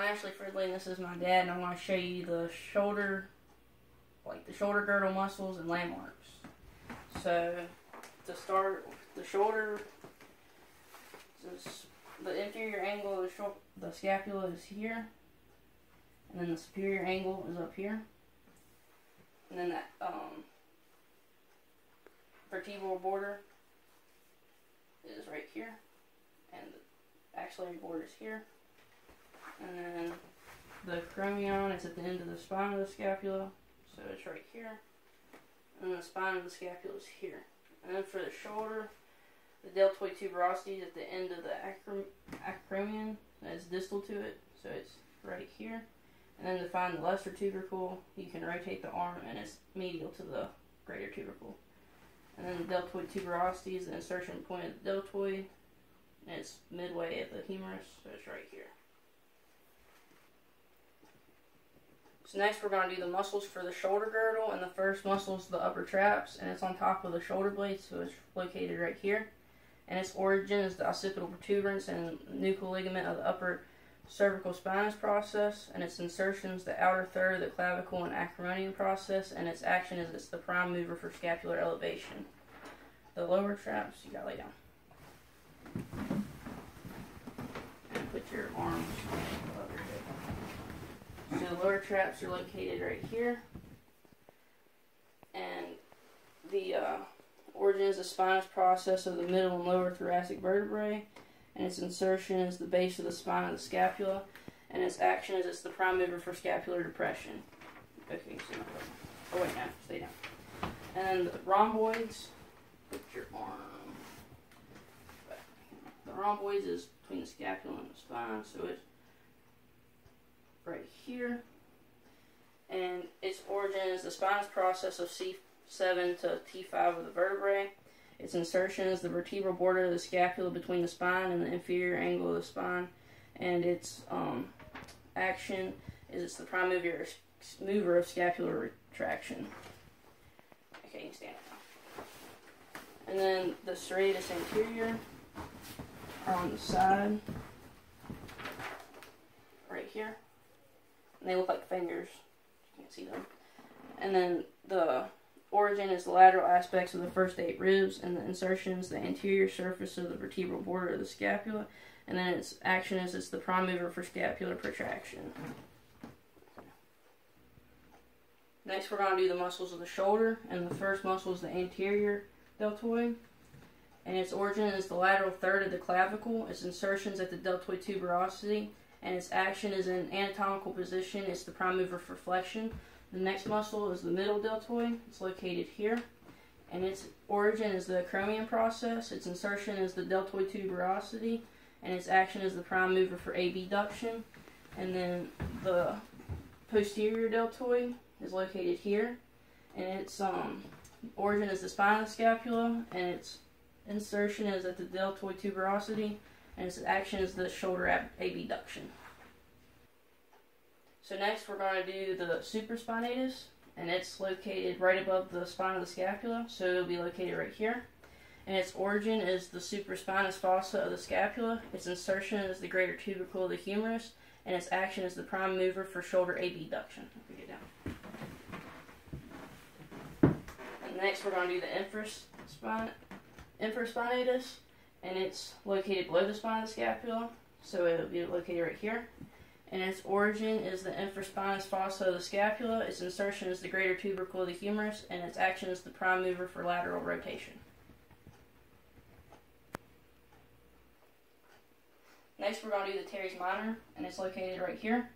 Ashley Fridley, and this is my dad, and I'm going to show you the shoulder, like the shoulder girdle muscles and landmarks. So, to start, the shoulder, the inferior angle of the scapula is here, and then the superior angle is up here, and then that vertebral border is right here, and the axillary border is here, and then the acromion is at the end of the spine of the scapula, so it's right here, and the spine of the scapula is here. And then for the shoulder, the deltoid tuberosity is at the end of the acromion, and it's distal to it, so it's right here. And then to find the lesser tubercle, you can rotate the arm, and it's medial to the greater tubercle. And then the deltoid tuberosity is the insertion point of the deltoid, and it's midway at the humerus, so it's right here. So next we're going to do the muscles for the shoulder girdle, and the first muscle is the upper traps, and it's on top of the shoulder blade, so it's located right here. And its origin is the occipital protuberance and nuchal ligament of the upper cervical spinous process, and its insertion is the outer third of the clavicle and acromion process, and its action is it's the prime mover for scapular elevation. The lower traps, you gotta lay down. And put your arms above your head. So the lower traps are located right here, and the origin is the spinous process of the middle and lower thoracic vertebrae, and its insertion is the base of the spine of the scapula, and its action is it's the prime mover for scapular depression. Okay, so oh wait, no, stay down. And then the rhomboids, put your arm back. The rhomboids is between the scapula and the spine, so it's right here, and its origin is the spinous process of C7 to T5 of the vertebrae. Its insertion is the vertebral border of the scapula between the spine and the inferior angle of the spine, and its action is it's the prime mover of scapular retraction. Okay, you can stand up now. And then the serratus anterior are on the side, right here, and they look like fingers. You can't see them. And then the origin is the lateral aspects of the first 8 ribs, and the insertion is the anterior surface of the vertebral border of the scapula, and then its action is it's the prime mover for scapular protraction. Next we're going to do the muscles of the shoulder, and the first muscle is the anterior deltoid, and its origin is the lateral third of the clavicle. Its insertions at the deltoid tuberosity, and its action is in anatomical position. It's the prime mover for flexion. The next muscle is the middle deltoid. It's located here, and its origin is the acromion process. Its insertion is the deltoid tuberosity, and its action is the prime mover for abduction. And then the posterior deltoid is located here, and its origin is the spine of the scapula, and its insertion is at the deltoid tuberosity, and its action is the shoulder abduction. So next we're going to do the supraspinatus, and it's located right above the spine of the scapula, so it'll be located right here. And its origin is the supraspinous fossa of the scapula. Its insertion is the greater tubercle of the humerus, and its action is the prime mover for shoulder abduction. Get down. And next we're going to do the infraspinatus, and it's located below the spine of the scapula, so it'll be located right here. And its origin is the infraspinous fossa of the scapula. Its insertion is the greater tubercle of the humerus, and its action is the prime mover for lateral rotation. Next we're going to do the teres minor, and it's located right here.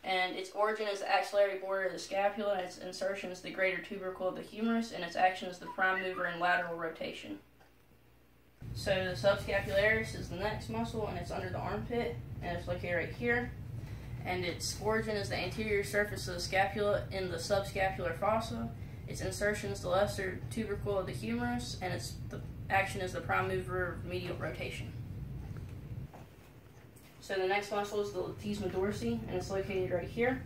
And its origin is the axillary border of the scapula, and its insertion is the greater tubercle of the humerus, and its action is the prime mover in lateral rotation. So the subscapularis is the next muscle, and it's under the armpit, and it's located right here. And its origin is the anterior surface of the scapula in the subscapular fossa. Its insertion is the lesser tubercle of the humerus, and the action is the prime mover of medial rotation. So the next muscle is the latissimus dorsi, and it's located right here.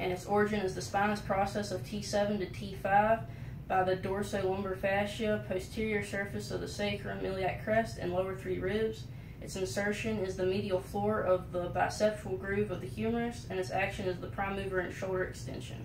And its origin is the spinous process of T7 to T5 by the dorsolumbar fascia, posterior surface of the sacrum, iliac crest, and lower 3 ribs. Its insertion is the medial floor of the biceptual groove of the humerus, and its action is the prime mover and shoulder extension.